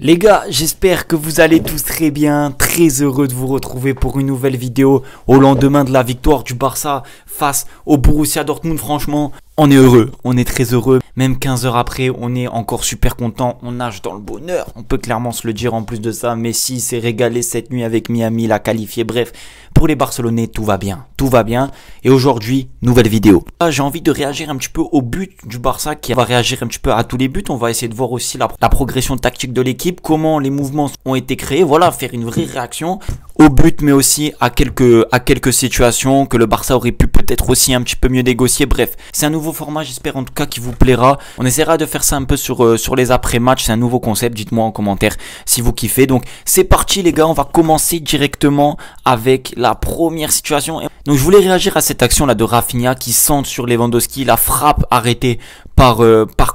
Les gars, j'espère que vous allez tous très bien, très heureux de vous retrouver pour une nouvelle vidéo au lendemain de la victoire du Barça face au Borussia Dortmund. Franchement, on est heureux, on est très heureux. Même 15 heures après, on est encore super content, on nage dans le bonheur. On peut clairement se le dire. En plus de ça, Messi s'est régalé cette nuit avec Miami, l'a qualifié. Bref, pour les Barcelonais, tout va bien, tout va bien. Et aujourd'hui, nouvelle vidéo. Là, j'ai envie de réagir un petit peu au but du Barça, qui va réagir un petit peu à tous les buts. On va essayer de voir aussi la progression tactique de l'équipe, comment les mouvements ont été créés. Voilà, faire une vraie réaction au but, mais aussi à quelques situations que le Barça aurait pu peut-être aussi un petit peu mieux négocier. Bref, c'est un nouveau format, j'espère en tout cas qu'il vous plaira. On essaiera de faire ça un peu sur les après-matchs, c'est un nouveau concept, dites-moi en commentaire si vous kiffez. Donc c'est parti les gars, on va commencer directement avec la première situation. Donc je voulais réagir à cette action là de Rafinha qui centre sur Lewandowski, la frappe arrêtée par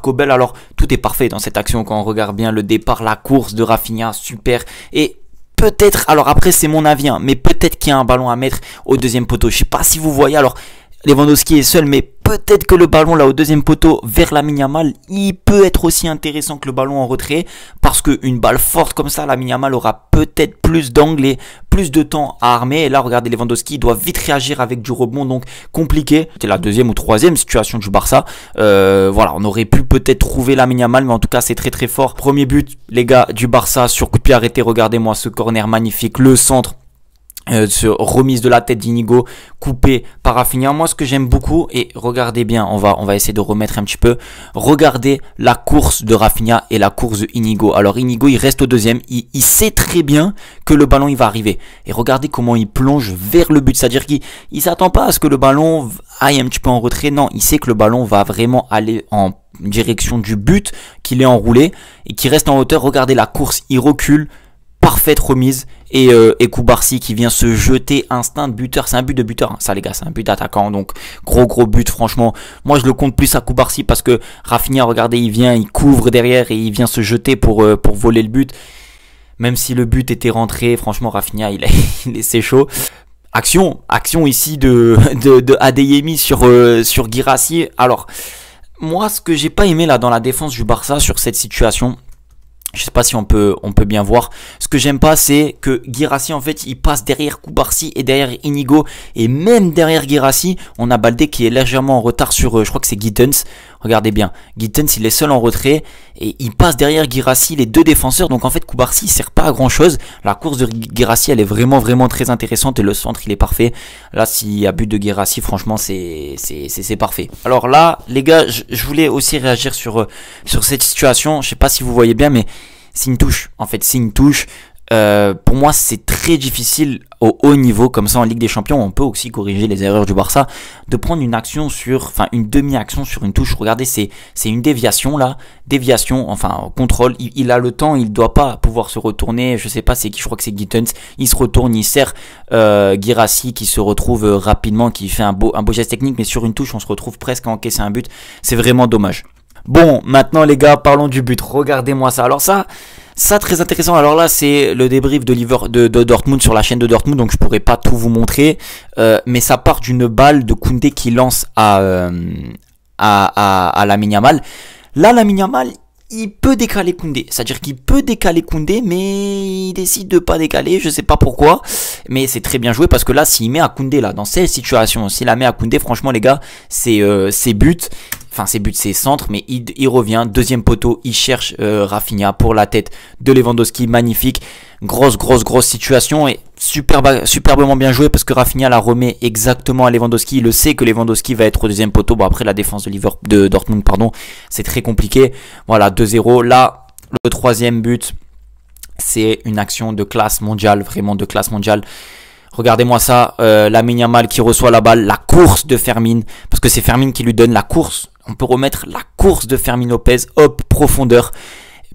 Kobel. Alors tout est parfait dans cette action quand on regarde bien le départ, la course de Rafinha, super. Et peut-être, alors après c'est mon avis, hein, mais peut-être qu'il y a un ballon à mettre au deuxième poteau. Je sais pas si vous voyez, alors Lewandowski est seul, mais peut-être que le ballon là au deuxième poteau vers Lamine Yamal, il peut être aussi intéressant que le ballon en retrait, parce qu'une balle forte comme ça, Lamine Yamal aura peut-être plus d'angle et plus de temps à armer. Et là regardez, Lewandowski, il doit vite réagir avec du rebond, donc compliqué. C'était la deuxième ou troisième situation du Barça. Voilà, on aurait pu peut-être trouver Lamine Yamal, mais en tout cas c'est très très fort. Premier but les gars du Barça sur coup de pied arrêté, regardez-moi ce corner magnifique, le centre. Remise de la tête d'Inigo, coupé par Rafinha. Moi ce que j'aime beaucoup, et regardez bien, on va essayer de remettre un petit peu, regardez la course de Rafinha et la course de Inigo. Alors Inigo il reste au deuxième, il sait très bien que le ballon il va arriver, et regardez comment il plonge vers le but, c'est à dire qu'il s'attend pas à ce que le ballon aille un petit peu en retrait, non, il sait que le ballon va vraiment aller en direction du but, qu'il est enroulé et qu'il reste en hauteur. Regardez la course, il recule, parfaite remise, et Koubarsi qui vient se jeter, instinct de buteur. C'est un but de buteur, hein, ça les gars, c'est un but d'attaquant, donc gros but. Franchement, moi je le compte plus à Koubarsi, parce que Rafinha, regardez, il vient, il couvre derrière et il vient se jeter pour voler le but. Même si le but était rentré, franchement Rafinha il est chaud. Action ici de Adeyemi sur Guirassy. Alors moi ce que j'ai pas aimé là dans la défense du Barça sur cette situation, je sais pas si on peut bien voir. Ce que j'aime pas, c'est que Guirassy, en fait, il passe derrière Koubarsi et derrière Inigo. Et même derrière Guirassy, on a Baldé qui est légèrement en retard sur, je crois que c'est Gittens. Regardez bien, Gittens, il est seul en retrait. Et il passe derrière Guirassy, les deux défenseurs. Donc en fait, Koubarsi, il sert pas à grand chose. La course de Guirassy, elle est vraiment très intéressante. Et le centre, il est parfait. Là, s'il y a but de Guirassy, franchement, c'est parfait. Alors là, les gars, je voulais aussi réagir sur cette situation. Je sais pas si vous voyez bien, mais c'est une touche, en fait, c'est une touche. Pour moi, c'est très difficile au haut niveau, comme ça en Ligue des Champions, on peut aussi corriger les erreurs du Barça, de prendre une action une demi-action sur une touche. Regardez, c'est une déviation là, enfin contrôle, il a le temps, il doit pas pouvoir se retourner, je sais pas c'est qui, je crois que c'est Gittens, il se retourne, il sert Guirassy qui se retrouve rapidement, qui fait un beau geste technique, mais sur une touche, on se retrouve presque à encaisser un but, c'est vraiment dommage. Bon, maintenant les gars, parlons du but, regardez-moi ça. Alors ça très intéressant. Alors là c'est le débrief de Dortmund sur la chaîne de Dortmund, donc je pourrais pas tout vous montrer, mais ça part d'une balle de Koundé qui lance à Lamine Yamal. Là Lamine Yamal, il peut décaler Koundé, c'est-à-dire qu'il peut décaler Koundé, mais il décide de pas décaler, je sais pas pourquoi, mais c'est très bien joué, parce que là s'il met à Koundé là, dans cette situation, s'il la met à Koundé, franchement les gars, c'est but. Enfin, c'est but, c'est centre, mais il revient. Deuxième poteau, il cherche Rafinha pour la tête de Lewandowski. Magnifique. Grosse situation. Et superbement bien joué, parce que Rafinha la remet exactement à Lewandowski. Il le sait que Lewandowski va être au deuxième poteau. Bon, après, la défense de Dortmund, pardon, c'est très compliqué. Voilà, 2-0. Là, le troisième but, c'est une action de classe mondiale. Vraiment de classe mondiale. Regardez-moi ça, Lamine Yamal qui reçoit la balle, la course de Fermin, parce que c'est Fermin qui lui donne la course. On peut remettre la course de Fermin Lopez, hop, profondeur,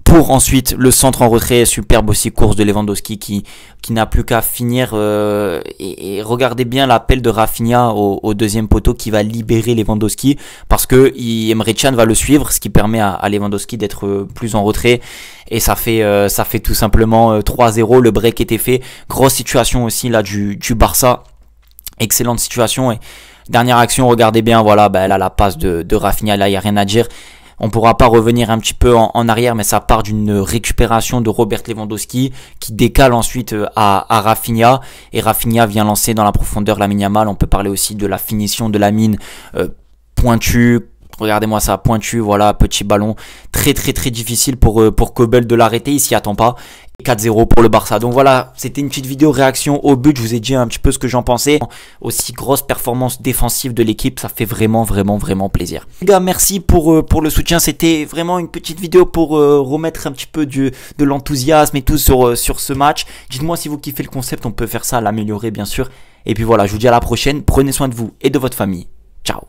pour ensuite le centre en retrait. Superbe aussi course de Lewandowski qui n'a plus qu'à finir. Et regardez bien l'appel de Rafinha au deuxième poteau qui va libérer Lewandowski, parce que Emre Can va le suivre, ce qui permet à Lewandowski d'être plus en retrait. Et ça fait tout simplement 3-0. Le break était fait. Grosse situation aussi là du Barça. Excellente situation. Et dernière action, regardez bien, voilà, là la passe de Rafinha, là il n'y a rien à dire. On pourra pas revenir un petit peu en arrière, mais ça part d'une récupération de Robert Lewandowski qui décale ensuite à Rafinha. Et Rafinha vient lancer dans la profondeur Lamine Yamal. On peut parler aussi de la finition de Lamine pointue. Regardez-moi ça, pointu, voilà, petit ballon. Très difficile pour Kobel de l'arrêter, il s'y attend pas. 4-0 pour le Barça. Donc voilà, c'était une petite vidéo réaction au but. Je vous ai dit un petit peu ce que j'en pensais. Aussi grosse performance défensive de l'équipe, ça fait vraiment plaisir. Les gars, merci pour le soutien. C'était vraiment une petite vidéo pour remettre un petit peu de l'enthousiasme et tout sur ce match. Dites-moi si vous kiffez le concept, on peut faire ça, l'améliorer bien sûr. Et puis voilà, je vous dis à la prochaine. Prenez soin de vous et de votre famille. Ciao.